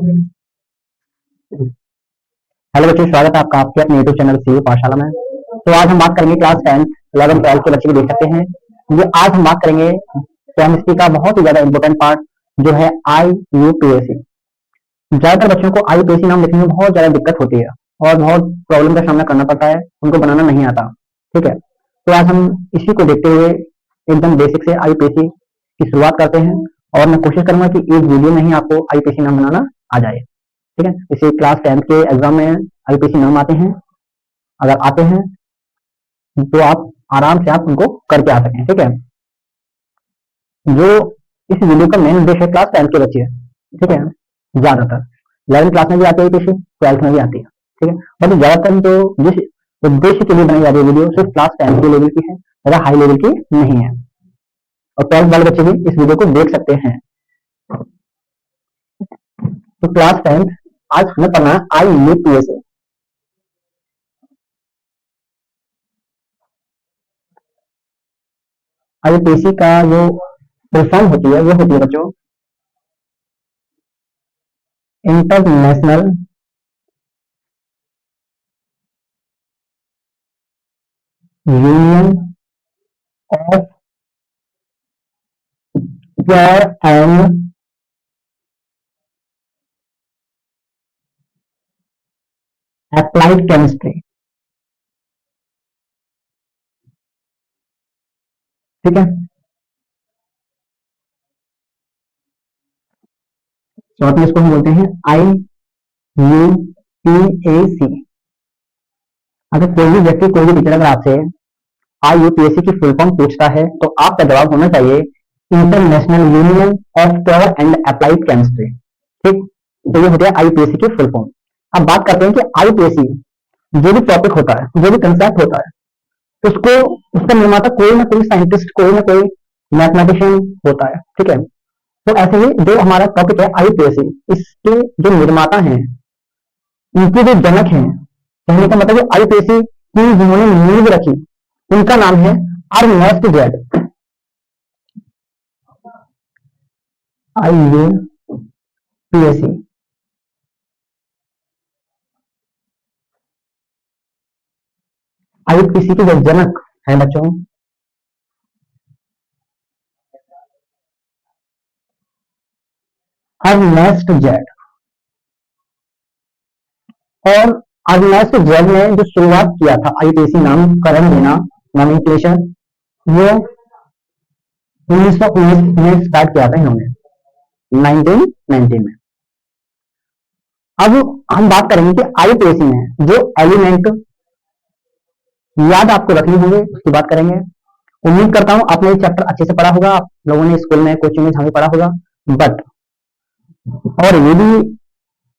Hello बच्चों, स्वागत है आपका आपके अपने यूट्यूब चैनल सीयू पाठशाला में। तो आज हम बात करेंगे क्लास 10, 11, 12 के बच्चे भी देख सकते हैं। ये आज हम बात करेंगे केमिस्ट्री का बहुत ही ज्यादा इंपॉर्टेंट पार्ट जो है IUPAC। ज्यादातर बच्चों को IUPAC नाम लिखने में बहुत ज्यादा दिक्कत होती है और बहुत प्रॉब्लम का सामना करना पड़ता है, उनको बनाना नहीं आता। ठीक है, तो आज हम इसी को देखते हुए एकदम बेसिक से IUPAC की शुरुआत करते हैं और मैं कोशिश करूंगा कि एक वीडियो में ही आपको IUPAC नाम बनाना आ जाए। ठीक है, इसे क्लास 10 के एग्जाम में IUPAC नाम आते हैं, अगर आते हैं तो आप आराम से आप उनको करके आ सकें। ठीक है, जो इस वीडियो का मेन उद्देश्य है क्लास 10 के बच्चे, ठीक है, ज्यादातर 11 क्लास में भी आती है IUPAC, 12 में भी आती है। ठीक है, बट ज्यादातर तो जिस उद्देश्य के लिए बनाई जा रही है वीडियो सिर्फ क्लास 10 के लेवल की है, ज्यादा हाई लेवल की नहीं है, और 12 वाले बच्चे भी इस वीडियो को देख सकते हैं। तो क्लास 10 आज हमें पढ़ना है IUPAC। IUPAC का जो फुल फॉर्म होती है वो होती है बच्चों international union of pure and applied chemistry. ठीक है, शॉर्ट में इसको हम बोलते हैं IUPAC। अगर कोई भी व्यक्ति, कोई भी टीचर अगर आपसे IUPAC की फुल फॉर्म पूछता है तो आपका जवाब होना चाहिए international union of pure and applied chemistry. ठीक, तो ये हो गया IUPAC की फुल फॉर्म। अब बात करते हैं कि IUPAC जो भी टॉपिक होता है, जो भी कंसेप्ट होता है, उसको उसका निर्माता कोई ना कोई साइंटिस्ट, कोई ना कोई मैथमेटिशियन होता है। ठीक है, तो ऐसे ही जो हमारा टॉपिक है IUPAC, इसके जो निर्माता हैं, इनके जो जनक हैं, कहने का मतलब IUPAC की जिन्होंने नींव रखी, उनका नाम है अर्नेस्ट जेड। IUPAC IUPAC के जो जनक है बच्चों, अर्नेस्ट जेड। और अर्नेस्ट जेड ने जो शुरुआत किया था IUPAC नामकरण देना, नॉमेनक्लेचर, वो 1919 में स्टार्ट किया था इन्होंने, 1990 में। अब हम बात करेंगे कि IUPAC में जो एलिमेंट याद आपको रखनी होंगे उसकी बात करेंगे। उम्मीद करता हूं आपने ये चैप्टर अच्छे से पढ़ा होगा, आप लोगों ने स्कूल में, कोचिंग में जहां भी पढ़ा होगा। बट और ये भी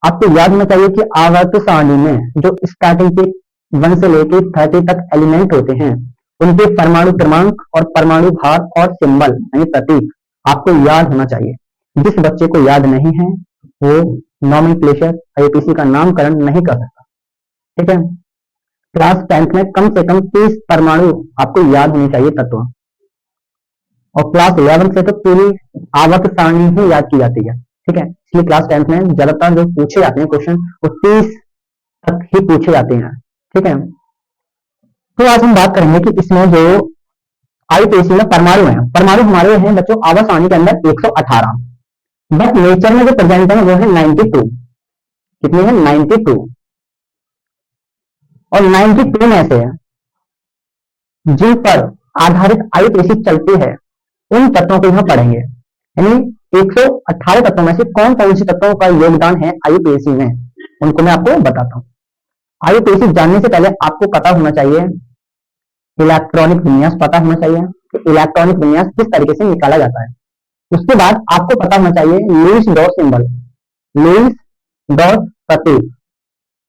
आपको याद होना चाहिए कि आवर्त सारणी में जो स्टार्टिंग के 1 से लेकर 30 तक एलिमेंट होते हैं, उनके परमाणु क्रमांक और परमाणु भार और सिंबल यानी प्रतीक आपको याद होना चाहिए। जिस बच्चे को याद नहीं है वो नॉमेनक्लेचर IUPAC का नामकरण नहीं कर सकता। ठीक है, क्लास 10 में कम से कम 30 परमाणु आपको याद होनी चाहिए तत्व, और क्लास 11 से तो पूरी आवर्त सारणी ही याद की जाती है। ठीक है, इसलिए क्लास 10 में ज्यादातर जो पूछे जाते हैं क्वेश्चन वो 30 तक ही पूछे जाते हैं। ठीक है, तो आज हम बात करेंगे कि इसमें जो IUPAC में परमाणु हैं, परमाणु हमारे हैं बच्चों आवर्त सारणी के अंदर 118, बट नेचर में जो प्रेजेंट है वो है 92। कितने हैं? 92। और 92 में से जिन पर आधारित IUPAC चलती है उन तत्वों को यहां पढ़ेंगे, यानी 118 तत्वों में से कौन कौन से तत्वों का योगदान है IUPAC में, उनको मैं आपको बताता हूं। IUPAC जानने से पहले आपको पता होना चाहिए इलेक्ट्रॉनिक विन्यास, पता होना चाहिए कि इलेक्ट्रॉनिक विन्यास किस तरीके से निकाला जाता है। उसके बाद आपको पता होना चाहिए Lewis dot symbol, Lewis dot प्रतीक।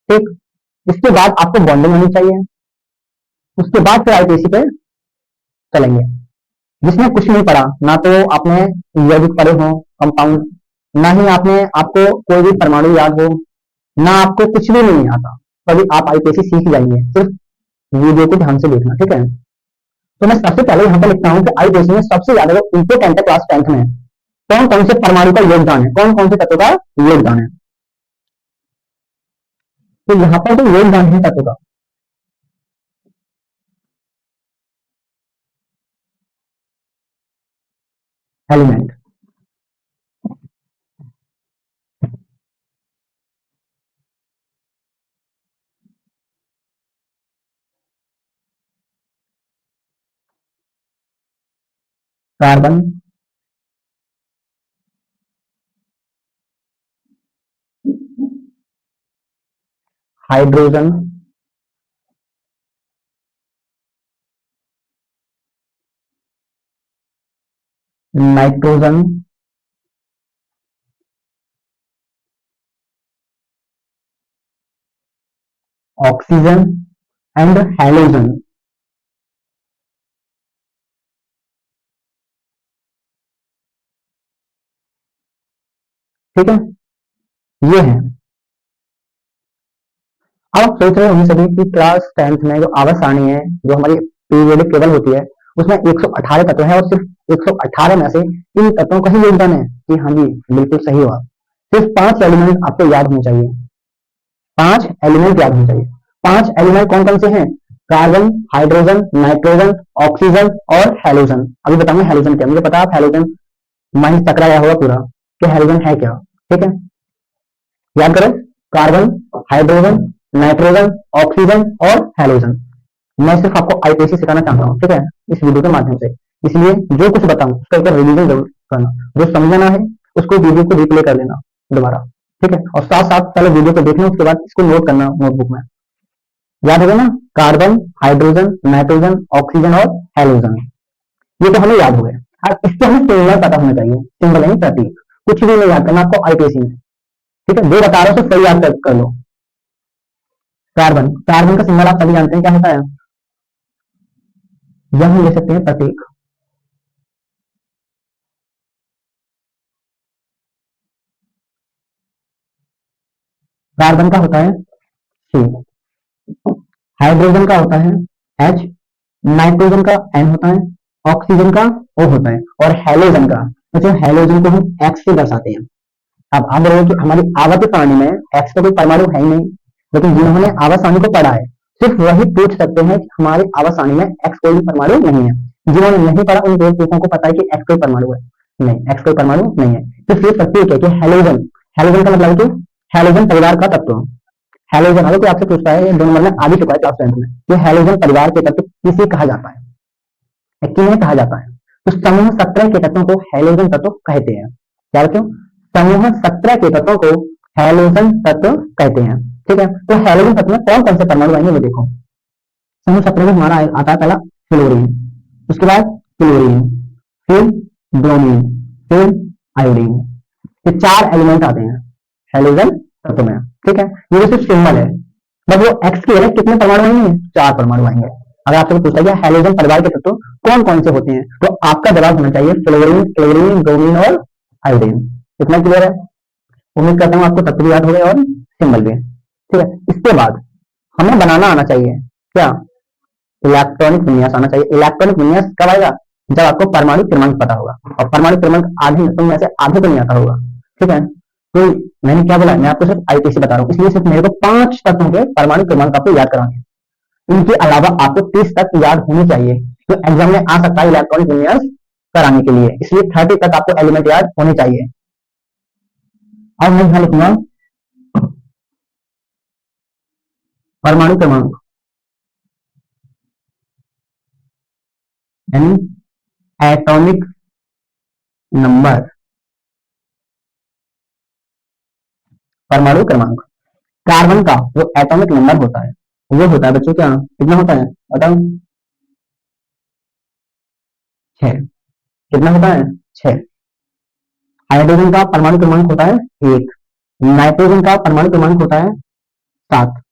ठीक, इसके बाद आपको बॉन्डिंग होनी चाहिए। उसके बाद फिर IUPAC पे चलेंगे। जिसने कुछ नहीं पढ़ा, ना तो आपने यौगिक पढ़े हो, कंपाउंड, ना ही आपको कोई भी परमाणु याद हो, ना आपको कुछ भी नहीं आता, तभी आप IUPAC सीख जाएंगे। सिर्फ वीडियो को ध्यान से देखना। ठीक है, तो मैं सबसे पहले यहाँ पर लिखता हूँ कि IUPAC में सबसे ज्यादा इंपोर्टेंट है क्लास 10 में कौन कौन से परमाणु का योगदान है, कौन कौन से तत्व का योगदान है। तो यहाँ पर तो योगदान है तत्व का, element. Carbon, hydrogen, nitrogen, oxygen and halogen. ठीक है, ये है। अब आप सोच रहे होंगे सभी कि क्लास 10th में जो आवर्त सारणी है, जो हमारी पीरियोडिक टेबल होती है, उसमें 118 तत्व है और सिर्फ 118 में से इन तत्वों का ही योगदान है। कि हाँ जी, बिल्कुल सही हुआ। सिर्फ 5 एलिमेंट आपको याद होने चाहिए, 5 एलिमेंट याद होने चाहिए। 5 एलिमेंट कौन कौन से हैं? कार्बन, हाइड्रोजन, नाइट्रोजन, ऑक्सीजन और हैलोजन। अभी बताऊंगा हैलोजन क्या, मुझे पता है आप हैलोजन माइंड चकरा गया होगा पूरा कि हैलोजन है क्या। ठीक है, याद करो, कार्बन, हाइड्रोजन, नाइट्रोजन, ऑक्सीजन और हैलोजन। मैं सिर्फ आपको आईपीसी सिखाना चाहता हूँ, ठीक है, इस वीडियो के माध्यम से। इसलिए जो कुछ बताऊं उसका एक रिवीजन जरूर करना, जो समझना ना है उसको वीडियो को रिप्ले कर लेना दोबारा। ठीक है, और साथ साथ पहले वीडियो को देखना, उसके बाद इसको नोट करना नोटबुक में। याद होगा ना, कार्बन, हाइड्रोजन, नाइट्रोजन, ऑक्सीजन और हैलोजन, ये तो हमें याद हो गए। अब इसके हमें सिंबल पता होना चाहिए, सिंबल यानी प्रतीक। कुछ भी नहीं याद करना आपको आईपीसी में। ठीक है, जो बता रहा हूं सही याद कर लो। कार्बन, कार्बन का सिंबल आप सभी जानते हैं क्या होता है, यह हम ले सकते हैं प्रतीक। कार्बन का होता है सी, हाइड्रोजन का होता है एच, नाइट्रोजन का एन होता है, ऑक्सीजन का ओ होता है और हैलोजन का, तो हैलोजन को हम एक्स से दर्शाते हैं। अब आप बोलोगे कि हमारी आवर्त सारणी में एक्स का कोई परमाणु है ही नहीं, लेकिन जिन्होंने आवर्त सारणी को पढ़ा है सिर्फ वही पूछ सकते हैं कि हमारी आवर्त सारणी में एक्स कोई परमाणु नहीं है। जिन्होंने नहीं पढ़ा उन बेवकूफों को पता है कि एक्स कोई परमाणु है, नहीं, एक्स कोई परमाणु नहीं है। तो फिर प्रतीक है कि हैलोजन, हैलोजन का मतलब है कि हैलोजन परिवार का तत्व। हैलोजन, अगर कोई आपसे पूछता है, ये 2 नंबर में आ भी चुका है क्लास 10th में, ये हैलोजन परिवार के तत्व किसे कहा जाता है, किन्हें कहा जाता है? तो समूह 17 के तत्वों को हैलोजन तत्व कहते हैं। क्या बच्चों? समूह 17 के तत्वों को हैलोजन तत्व कहते हैं। ठीक है, तो हैलोजन तत्व में कौन कौन से परमाणु आएंगे वो देखो। समूह 17 में हमारा आता है पहला फ्लोरीन, उसके बाद क्लोरीन, फिर ब्रोमीन, फिर आयोडीन। ये 4 एलिमेंट आते हैं हैलोजन तत्व में। ठीक है, ये सिर्फ सिंबल है, बट वो एक्स के अलग कितने परमाणु आएंगे? 4 परमाणु आएंगे। अगर आपसे पूछा गया हैलोजन परिवार के तत्व कौन कौन से होते हैं, तो आपका जवाब होना चाहिए फ्लोरीन, क्लोरीन, ब्रोमीन और आयोडीन। कितना क्लियर है? उम्मीद करता हूँ आपको तत्व भी याद हो गए और सिंबल भी। ठीक है, इसके बाद हमें बनाना आना चाहिए क्या? इलेक्ट्रॉनिक विन्यास आना चाहिए। इलेक्ट्रॉनिक विन्यास कब आएगा? जब आपको परमाणु क्रमांक पता होगा, और परमाणु क्रमांक आधे तो में से आधे को नहीं आता होगा। ठीक है, तो मैंने क्या बोला, मैं आपको सिर्फ आईपीसी बता रहा हूँ, इसलिए सिर्फ मेरे को 5 तत्वों के परमाणु क्रमांक आपको याद कराने हैं। इनके अलावा आपको 30 तक याद होने चाहिए, तो एग्जाम में आ सकता है इलेक्ट्रॉनिक विन्यास कराने के लिए, इसलिए 30 तक आपको एलिमेंट याद होने चाहिए। और मैं यहां लिखूंगा परमाणु क्रमांक, यानी एटॉमिक नंबर, परमाणु क्रमांक। कार्बन का जो एटॉमिक नंबर होता है वो होता है बच्चों क्या, कितना होता है बताओ? 6। कितना होता है? 6। हाइड्रोजन का परमाणु क्रमांक होता है 1, नाइट्रोजन का परमाणु क्रमांक होता है 7,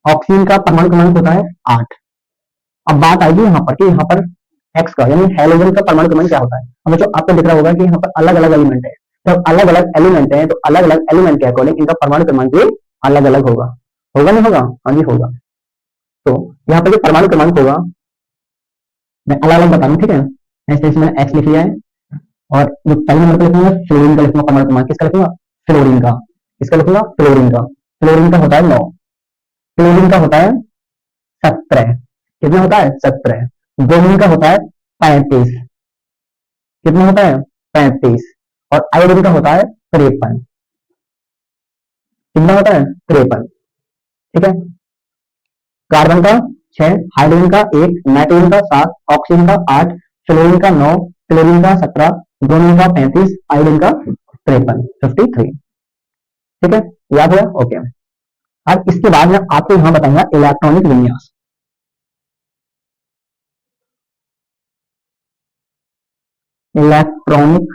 ऑक्सीजन का परमाणु क्रमांक होता है 8। अब बात आएगी यहाँ पर कि यहाँ पर एक्स का यानी हैलोजन का परमाणु क्रमांक क्या होता है। अब बच्चों आपको दिख रहा होगा कि यहाँ पर अलग अलग एलिमेंट है, जब अलग अलग एलिमेंट है तो अलग अलग एलिमेंट के अकॉर्डिंग इनका परमाणु क्रमांक भी अलग अलग होगा। होगा नहीं होगा? हाँ जी होगा। तो यहाँ पर जो परमाणु क्रमांक होगा मैं अलग अलग बता रहा हूँ, ठीक है। ऐसे इसमें एक्स लिख लिया है, और जो पहले नंबर पर लिखूंगा फ्लोरीन का लिखूंगा परमाणु क्रमांक, किसका लिखूंगा? फ्लोरीन का। किसका लिखूंगा? फ्लोरीन का। फ्लोरीन का होता है 9। क्लोरीन का होता है 17। कितना होता है? 17। ब्रोमीन का होता है 35। कितना होता है? 35। और आयोडीन का होता है 53। कितना होता है? 53। ठीक है। कार्बन का 6, हाइड्रोजन का 1, नाइट्रोजन का 7, ऑक्सीजन का 8, फ्लोरीन का 9, क्लोरीन का 17, ब्रोमीन का 35, आयोडीन का 53, 53। ठीक है, याद हुआ? ओके। अब इसके बाद मैं आपको यहां बताऊंगा इलेक्ट्रॉनिक विन्यास। इलेक्ट्रॉनिक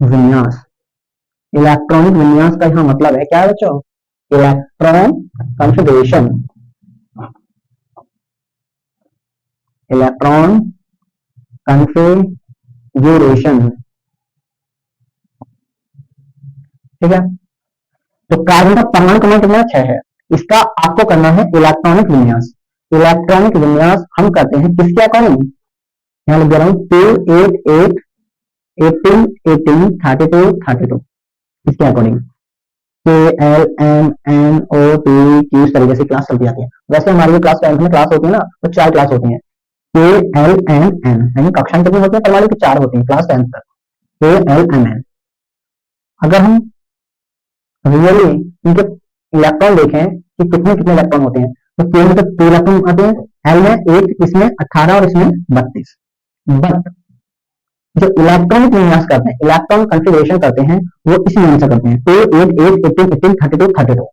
विन्यास। इलेक्ट्रॉनिक विन्यास का यहां मतलब है क्या है बच्चों? Electron configuration. Electron configuration. ठीक है। तो कार्बन का परमाणु क्रमांक कितना? 6 है। इसका आपको करना है इलेक्ट्रॉनिक विन्यास। इलेक्ट्रॉनिक विन्यास हम करते हैं किसके अकॉर्डिंग? यहाँ लिख दे रहा हूं 2, 8, 8, 18, 18, 32, 32। इसके अकॉर्डिंग के L M N O P Q, इस तरीके से क्लास चलती जाती है। वैसे हमारी जो क्लास 10th में क्लास होती है ना, वो 4 क्लास होती है। के एल एम एन यानी कक्षा कितनी होती है परमाणु की? 4 होती है क्लास 10th तक। के एल एम एन। अगर हम रियली इनके इलेक्ट्रॉन देखें कि कितने कितने इलेक्ट्रॉन होते हैं, तो के में तो 2 इलेक्ट्रॉन आते हैं, एल में 1, इसमें 18 और इसमें 32। बट जो इलेक्ट्रॉनिक विन्यास करते हैं, इलेक्ट्रॉन कॉन्फ़िगरेशन करते हैं, वो इसी नाम से करते हैं 2, 8, 8, 18, 18, 32, 32।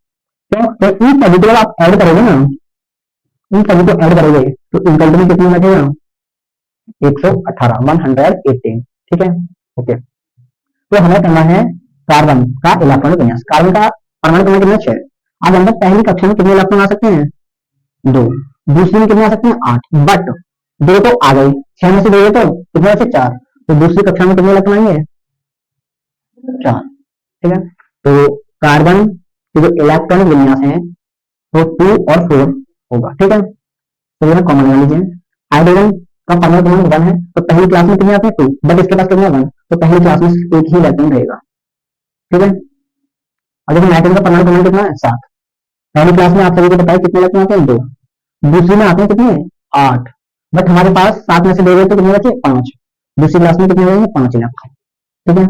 क्यों? तो इन सभी को जब आप ऐड करोगे ना, इन सभी को ऐड करोगे तो इनकल्ट में कितनी बचेगा? 118, 118। ठीक है, ओके। तो हमें करना है कार्बन का इलेक्ट्रॉनिक विन्यास। कार्बन का परमाणु क्रमांक कितना? 6। आप जानते हैं पहली कक्षा में कितने इलेक्ट्रॉन आ सकते हैं? 2। दूसरी में कितने आ सकते हैं? 8। बट 2 तो आ गई, 6 में से 2 तो कितने बचे? 4। तो दूसरी कक्षा में कितने इलेक्ट्रॉन आएंगे? 4। ठीक है। तो कार्बन के जो इलेक्ट्रॉनिक विन्यास है वो 2 और 4 होगा। ठीक है, तो ये कॉमन ले लीजिए। हाइड्रोजन का परमाणु क्रमांक 1 है, तो पहली क्लास में कितने आते हैं? 2, बट इसके पास कितने? 1। तो पहली क्लास में एक ही इलेक्ट्रॉन रहेगा। ठीक है। और देखिए नाइट्रोजन का परमाणु क्रमांक कितना है? 7। पहली क्लास में आप सभी को बताया कितने इलेक्ट्रॉन आते हैं? 2। दूसरी में आते हैं कितने? 8। बट हमारे पास 7 में से 2 गए तो कितने बचे? 5। दूसरी क्लास में कितने रहेंगे? 5 इलेक्ट्रॉन। ठीक है।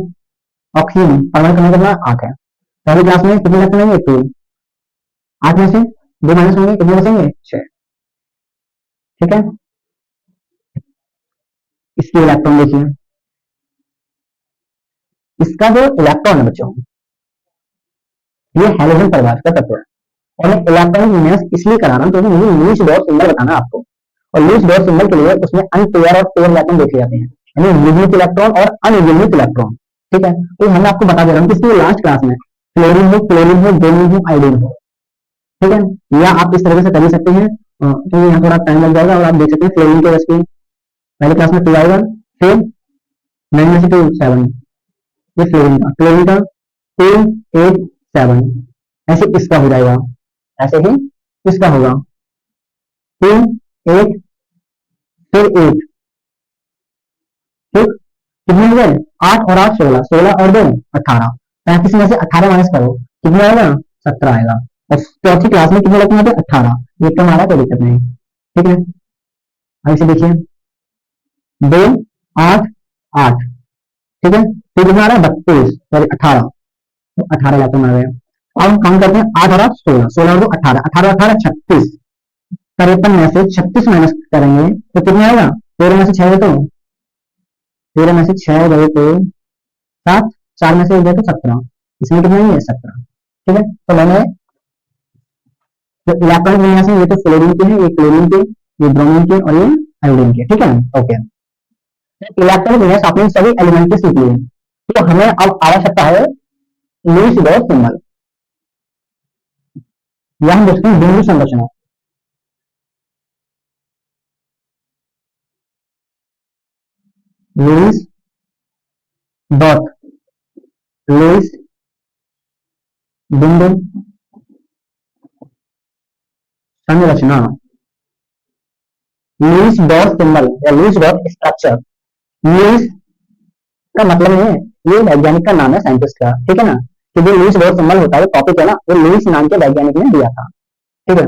ऑक्सीजन परमाणु क्रमांक कितना? 8 है। पहली क्लास में कितने इलेक्ट्रॉन आएंगे? 2। 8 में से 2 माइनस होंगे, कितने बचेंगे? 6। ठीक है। इसकी इलेक्ट्रॉन देखिए, इसका जो इलेक्ट्रॉन है बच्चों, ये हैलोजन परिवार का तत्व है। और मैं इलेक्ट्रॉनिक विन्यास इसलिए करा रहा हूं क्योंकि मुझे लूज डॉट सिंबल बताना है आपको। और लूज डॉट सिंबल के लिए उसमें अनपेयर और पेयर इलेक्ट्रॉन देखे जाते हैं, यानी युग्मित इलेक्ट्रॉन और अनयुग्मित इलेक्ट्रॉन। ठीक है, तो मैं आपको बता दे रहा हूँ कि इसकी लास्ट क्लास में फ्लोरीन हो, क्लोरीन हो, ब्रोमीन हो, आयोडीन हो। ठीक है, या आप इस तरह से कर सकते हैं, क्योंकि यहाँ थोड़ा टाइम लग जाएगा। और आप देख सकते हैं फ्लोरीन के वजह से पहले क्लास में 2 आएगा, फिर 9 में से 2 7। ये फ्लोरीन का 2 8 7। ऐसे इसका हो जाएगा, ऐसे ही इसका होगा 2 8 फिर 8। ठीक, कितने हो गए? 8 और 8 16, 16 और 2 18। 35 में से 18 माइनस करो, कितना आएगा? 17 आएगा। और चौथी क्लास में कितने लगते हैं? 18। ये कम आ रहा है, कोई दिक्कत नहीं। ठीक है, अब इसे देखिए 2 8 8। ठीक है, फिर कितना आ रहा है? 32 सॉरी 18। तो 18 इलेक्ट्रॉन आ गए। अब हम काम करते हैं 8 और 8 16, 16 और 2 18, 18 18 36। 53 में से 36 माइनस करेंगे तो कितने आएगा? 13 में से 6 गए तो 13 में से 6 गए तो 7, 4 में से 1 गए तो 17। इसमें कितने है? 17। ठीक है, तो मैंने जो इलेक्ट्रॉनिक विन्यास है ये तो फ्लोरीन के हैं, ये क्लोरीन के, ये ब्रोमीन के और ये आयोडीन के। ठीक है, ओके। इलेक्ट्रॉनिक विन्यास आपने सभी एलिमेंट के सीख लिए। तो हमें अब आवश्यकता है लुईस डॉट सिंबल, या हम देखते हैं बिंदु संरचना। लुईस डॉट लुईस बिंदु संरचना, लुईस डॉट सिंबल या लुईस डॉट स्ट्रक्चर। लुईस का मतलब है, ये वैज्ञानिक का नाम है, साइंटिस्ट का। ठीक है ना, कि जो लुईस बोर सिंबल होता है, टॉपिक है ना, वो लुईस नाम के वैज्ञानिक ने दिया था। ठीक है,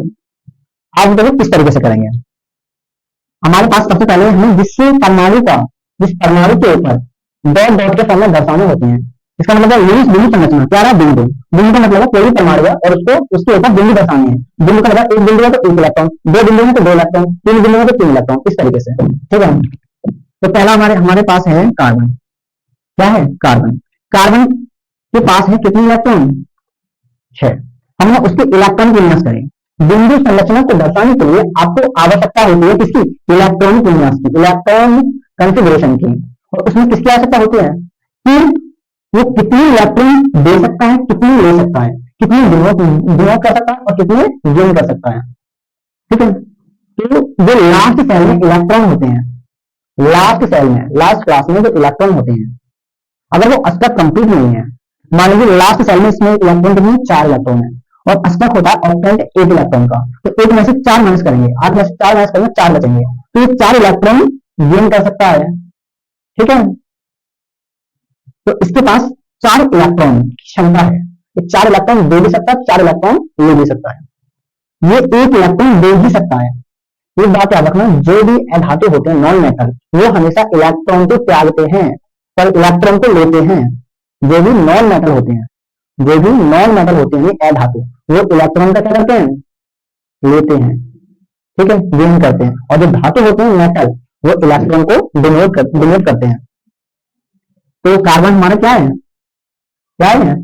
आप देखो किस तरीके से करेंगे। हमारे पास सबसे पहले हमें जिस परमाणु के ऊपर डॉट डॉट के फॉर्म में दर्शाने होते हैं, इसका मतलब है लुईस बिंदु संरचना। क्या रहा? बिंदु। बिंदु का मतलब है कोई भी परमाणु है और उसको उसके ऊपर बिंदु दर्शानी है। बिंदु का मतलब एक बिंदु है तो एक इलेक्ट्रॉन, दो बिंदु है तो दो इलेक्ट्रॉन, तीन बिंदु है तो तीन इलेक्ट्रॉन, इस तरीके से। ठीक है, तो पहला हमारे पास है कार्बन। क्या है? कार्बन। कार्बन के पास है कितने इलेक्ट्रॉन? 6। हमने उसके इलेक्ट्रॉन विन्यास करें। बिंदु संरचना को दर्शाने के लिए आपको आवश्यकता होती है किसकी? इलेक्ट्रॉनिक विन्यास की, इलेक्ट्रॉन कॉन्फ़िगरेशन की। और उसमें किसकी आवश्यकता होती है कि वो कितनी इलेक्ट्रॉन दे सकता है, कितनी ले सकता है, कितनी डिनोट कर सकता है और कितने गेन कर सकता है। ठीक है, तो जो लास्ट सेल में इलेक्ट्रॉन होते हैं, लास्ट सेल में, लास्ट क्लास में जो इलेक्ट्रॉन होते हैं, अगर वो अष्टक कंप्लीट नहीं है, मान लीजिए लास्ट सेल में इसमें इलेक्ट्रॉन कितने? 4 इलेक्ट्रॉन है और अष्टक होता है ऑक्टेंट 8 इलेक्ट्रॉन का, तो 8 में से 4 माइनस करेंगे, 8 में से 4 माइनस करेंगे, 4 बचेंगे, तो ये 4 इलेक्ट्रॉन गेन कर सकता है। ठीक है, तो इसके पास 4 इलेक्ट्रॉन की क्षमता है, ये 4 इलेक्ट्रॉन दे भी सकता है, 4 इलेक्ट्रॉन ले भी सकता है, ये 1 इलेक्ट्रॉन दे भी सकता है। ये बात याद रखना, जो भी अधातु होते हैं नॉन मेटल, वो हमेशा इलेक्ट्रॉन को त्यागते हैं पर इलेक्ट्रॉन को लेते हैं। जो भी नॉन मेटल होते हैं, जो भी नॉन मेटल होते हैं अधातु, वो इलेक्ट्रॉन का क्या करते हैं? लेते हैं। ठीक है, गेन करते हैं। और जो धातु होते हैं मेटल, वो इलेक्ट्रॉन को डोनेट करते हैं। तो कार्बन हमारा क्या है? क्या है?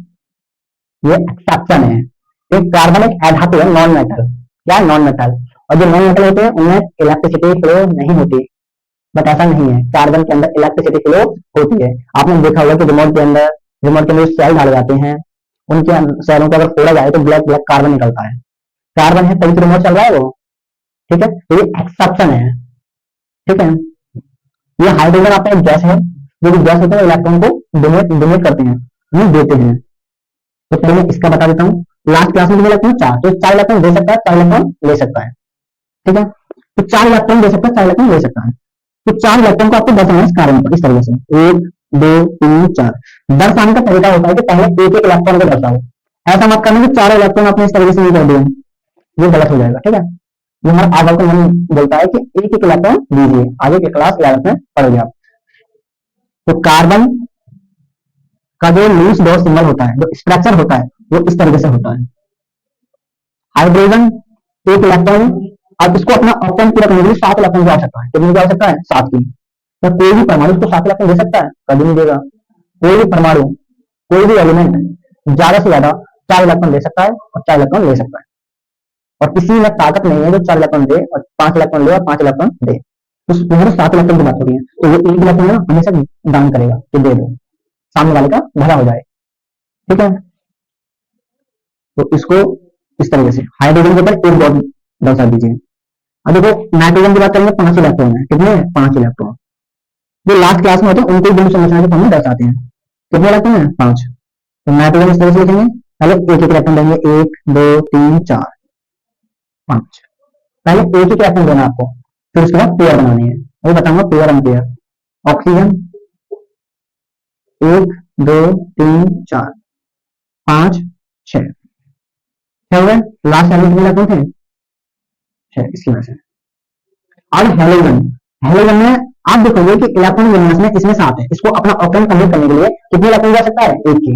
ये एक्सेप्शन है। एक कार्बन एक अधातु है, नॉन मेटल। क्या है? Non metal. और जो नॉन मेटल होते हैं उनमें इलेक्ट्रिसिटी फ्लो नहीं होती, बट ऐसा नहीं है, कार्बन के अंदर इलेक्ट्रिसिटी फ्लो होती है। आपने देखा होगा कि रिमोट के अंदर सेल डाले जाते हैं, उनके सेलों को अगर फोड़ा जाए तो ब्लैक ब्लैक कार्बन निकलता है। कार्बन है तभी तो रिमोट चल रहा है वो। ठीक है, तो ये एक्सेप्शन है। ठीक है, ये हाइड्रोजन आपका एक गैस है, जो भी गैस होता है इलेक्ट्रॉन को डोनेट करते हैं, नहीं देते हैं। तो पहले इसका बता देता हूँ। लास्ट क्लास में कितने इलेक्ट्रॉन? 4, तो 4 इलेक्ट्रॉन दे सकता है, 4 इलेक्ट्रॉन ले सकता है। ठीक है, तो 4 इलेक्ट्रॉन दे सकता है, 4 इलेक्ट्रॉन ले सकता है। तो 4 इलेक्ट्रॉन को आपको दर्शाना है इस कार्बन पर इस तरीके से, 1 2 3 4। दर्शाने का तरीका होता है कि पहले एक एक इलेक्ट्रॉन को दर्शाओ। ऐसा मत करना कि 4 इलेक्ट्रॉन आपने इस तरीके से नहीं कर दिए, ये गलत हो जाएगा। ठीक है, ये हमारा आगे का मन बोलता है कि एक एक इलेक्ट्रॉन दीजिए। आगे के क्लास याद रखना पड़ेगी आप। तो कार्बन का जो लुईस डॉट सिंबल होता है, जो स्ट्रक्चर होता है, वो इस तरीके से होता है। हाइड्रोजन एक इलेक्ट्रॉन, अब इसको अपना ऑक्टेन पूरा करने के लिए 7 इलेक्ट्रॉन की आवश्यकता है। कितनी की आवश्यकता है? 7 की। तो कोई भी परमाणु उसको 7 इलेक्ट्रॉन दे सकता है? कभी नहीं देगा। कोई भी परमाणु, कोई भी एलिमेंट ज्यादा से ज्यादा 4 इलेक्ट्रॉन दे सकता है और 4 इलेक्ट्रॉन ले सकता है। और किसी में ताकत नहीं है जो 4 इलेक्ट्रॉन दे और 5 इलेक्ट्रॉन ले और 5 इलेक्ट्रॉन दे। तो तुम्हारे 7 इलेक्ट्रॉन की बात हो रही है, तो वो एक इलेक्ट्रॉन ना हमेशा दान करेगा कि दे दो, सामने वाले का भला हो जाए। ठीक है, तो इसको इस तरीके से हाइड्रोजन के ऊपर एक डॉट दर्शा दीजिए। अब देखो नाइट्रोजन की बात करेंगे, 5 इलेक्ट्रॉन है। कितने? 5 इलेक्ट्रॉन। जो लास्ट क्लास में होते हैं उनको बिंदु संरचना के फॉर्म में दर्शाते हैं। कितने इलेक्ट्रॉन है? 5। तो नाइट्रोजन इस तरह से लिखेंगे, पहले एक एक इलेक्ट्रॉन देंगे, 1 2 3 4 5। पहले एक ही इलेक्ट्रॉन देना आपको, फिर उसके बाद पेयर बनानी है। वही बताऊंगा, पेयर एंड पेयर। ऑक्सीजन 1 2 3 4 5 6 हो गए। लास्ट एलिमेंट कितने इलेक्ट्रॉन थे? 6, इसकी वजह से। अब हेलोजन, हेलोजन में आप देखोगे कि इलेक्ट्रॉन विन्यास में इसमें 7 है। इसको अपना ऑक्टेन कंप्लीट करने के लिए कितने इलेक्ट्रॉन जा सकता है? 1 के।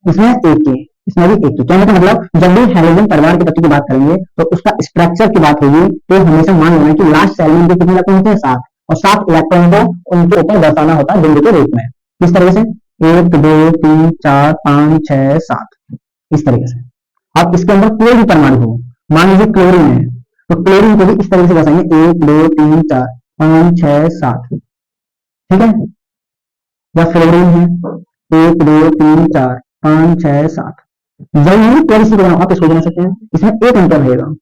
इसमें 1 के, इसमें भी 1 के। कहने का मतलब जब भी हेलोजन परिवार के तत्व की बात करेंगे तो उसका स्ट्रक्चर की बात होगी, तो हमेशा मान लेना कि लास्ट सेल में कितने इलेक्ट्रॉन होते हैं? 7। और 7 इलेक्ट्रॉन को उनके ऊपर दर्शाना होता है बिंदु के रूप में। किस तरीके से? 1 2 3 4 5 6 7, इस तरीके से। अब इसके अंदर कोई भी परमाणु हो, मान लीजिए क्लोरीन है, तो क्लोरीन को भी इस तरीके से दर्शाएंगे, 1 2 3 4 5 6 7। ठीक है, या फ्लोरीन है, 1 2 3 4 5 6 7। जरूरी थोड़ी सी बनाओ, आप इसको बना सकते हैं। इसमें एक अंतर रहेगा,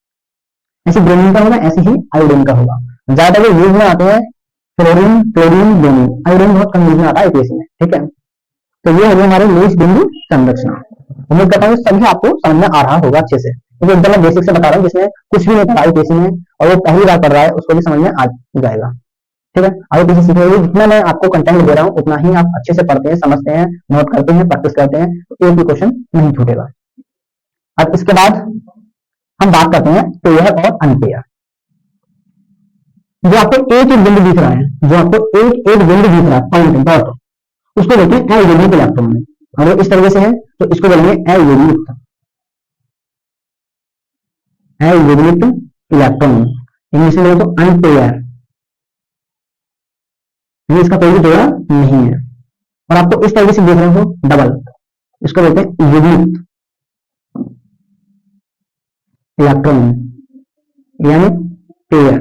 ऐसे ब्रोमीन का होगा, ऐसे ही आयोडीन का होगा। ज्यादा यूज में आते हैं फ्लोरीन क्लोरीन ब्रोमीन, आयोडीन बहुत कम यूज में आता है एपीएससी में। ठीक है, तो ये है हमारे लुईस बिंदु संरचना। उम्मीद करता हूँ सभी आपको समझ में आ रहा होगा अच्छे से, क्योंकि एकदम मैं बेसिक से बता रहा हूँ, जिसमें कुछ भी नहीं पढ़ा एपीएससी में और वो पहली बार पढ़ रहा है उसको भी समझ में आ जाएगा। ठीक है, आगे पीछे सीख रहे हैं। जितना मैं आपको कंटेंट दे रहा हूँ उतना ही आप अच्छे से पढ़ते हैं, समझते हैं, नोट करते हैं, प्रैक्टिस करते हैं, तो एक भी क्वेश्चन नहीं छूटेगा। अब इसके बाद हम बात करते हैं पेयर और अनपेयर। जो आपको एक एक बिंदु दिख रहा है, जो आपको एक एक बिंदु दिख रहा है, पॉइंट डॉट, उसको बोलते हैं अयुग्मित इलेक्ट्रॉन में। अगर इस तरीके से है तो इसको बोलेंगे अयुग्मित, अयुग्मित इलेक्ट्रॉन, इंग्लिश में तो अनपेयर, इसका कोई भी जोड़ा नहीं है। और आपको इस तरीके से देख रहे हो डबल, इसको बोलते हैं युग्मित इलेक्ट्रॉन यानी पेयर।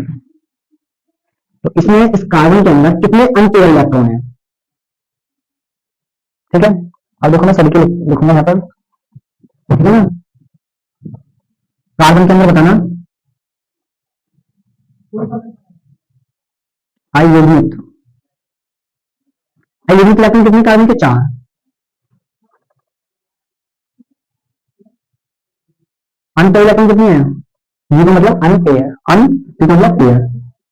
तो इसमें इस कार्बन के अंदर कितने अनपेयर इलेक्ट्रॉन है, ठीक है। अब देखो मैं सभी के लिखूंगा यहां पर, ठीक है ना। कार्बन के अंदर बताना अयुग्मित, अयुग्मित इलेक्ट्रॉन कितने कार्बन के? 4। अनपेयर इलेक्ट्रॉन कितने हैं? ये मतलब अनपेयर, अन मतलब पेयर,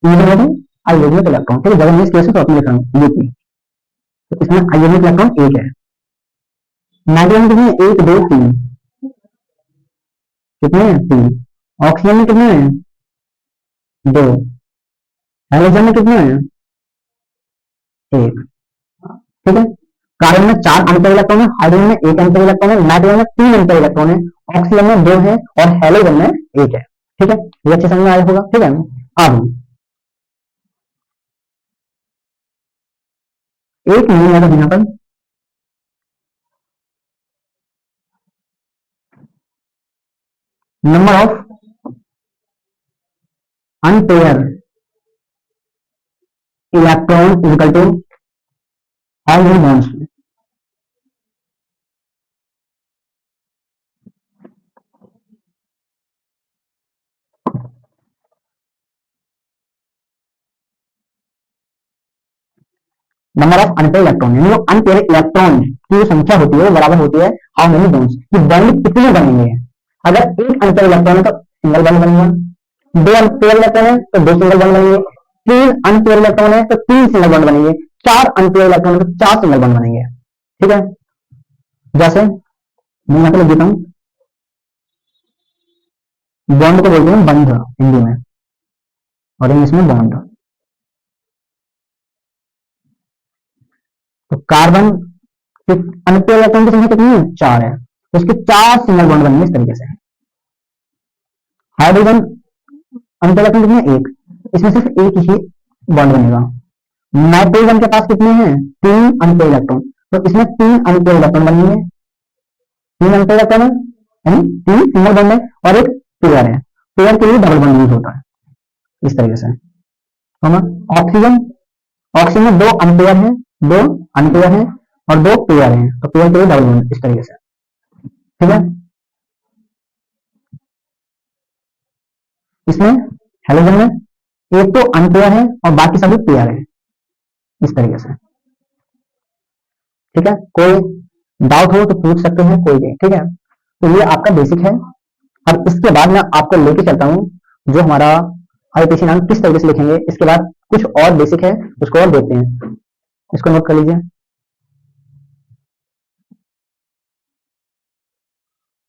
ये मतलब अयुग्मित इलेक्ट्रॉन, ठीक है। जब मैं इस केस में तो अपने लिख रहा हूं यूपी, तो इसमें अयुग्मित इलेक्ट्रॉन 1 है। नाइट्रोजन कितने? 1 2 3, कितने हैं? 3। ऑक्सीजन में कितने हैं? 2। हाइड्रोजन में कितने हैं? 1, ठीक है। कार्बन में 4 अनपेयर इलेक्ट्रॉन है, हाइड्रोजन में 1 अनपेयर इलेक्ट्रॉन है, नाइट्रोजन में 3 अनपेयर इलेक्ट्रॉन है, ऑक्सीजन में 2 है और हेलोजन में 1 है, ठीक है। ये अच्छे समझ में आया होगा, ठीक है। अब एक मिनट यहां पर number of unpaired electron equal to all in bonds. Number of unpaired electron यानी अनपेयर इलेक्ट्रॉन की जो संख्या होती है वो बराबर होती है हाउ मेनी बॉन्ड्स, कि बॉन्ड कितने बनेंगे। अगर एक अनपेयर इलेक्ट्रॉन है तो सिंगल बॉन्ड बनेगा, 2 अनपेयर इलेक्ट्रॉन है तो 2 सिंगल बॉन्ड बनेंगे, 3 अनपेयर इलेक्ट्रॉन है तो 3 सिंगल बॉन्ड बनेंगे, 4 अनपेयर इलेक्ट्रॉन है तो 4 सिंगल बॉन्ड बनेंगे, ठीक है। जैसे मैं यहां पर लिख देता हूं, बॉन्ड को बोलते हैं बंध हिंदी में और इंग्लिश में बॉन्ड। तो कार्बन अनपेयर इलेक्ट्रॉन की संख्या कितनी है? 4 है, तो इसके 4 सिंगल बॉन्ड बनेंगे इस तरीके से। हाइड्रोजन अनपेयर इलेक्ट्रॉन कितने? 1, इसमें सिर्फ एक ही बॉन्ड बनेगा। नाइट्रोजन के पास कितने हैं? 3 अनपेयर इलेक्ट्रॉन, तो इसमें 3 अनपेयर इलेक्ट्रॉन बनेंगे, 3 अनपेयर इलेक्ट्रॉन है यानी 3 सिंगल बॉन्ड है और एक पेयर है, पेयर के लिए डबल बॉन्ड यूज होता है इस तरीके से। ऑक्सीजन, ऑक्सीजन में 2 अनपेयर है, 2 अनपेयर है और 2 पेयर है, तो पेयर के लिए डबल बॉन्ड इस तरीके से, ठीक है। इसमें हेलोजन में एक तो अनपेयर है और बाकी सभी पेयर है इस तरीके से, ठीक है। कोई डाउट हो तो पूछ सकते हैं, कोई भी, ठीक है। तो ये आपका बेसिक है। अब इसके बाद मैं आपको लेके चलता हूं जो हमारा आईपीसी नाम किस तरीके से लिखेंगे, इसके बाद कुछ और बेसिक है उसको और देखते हैं। इसको नोट कर लीजिए।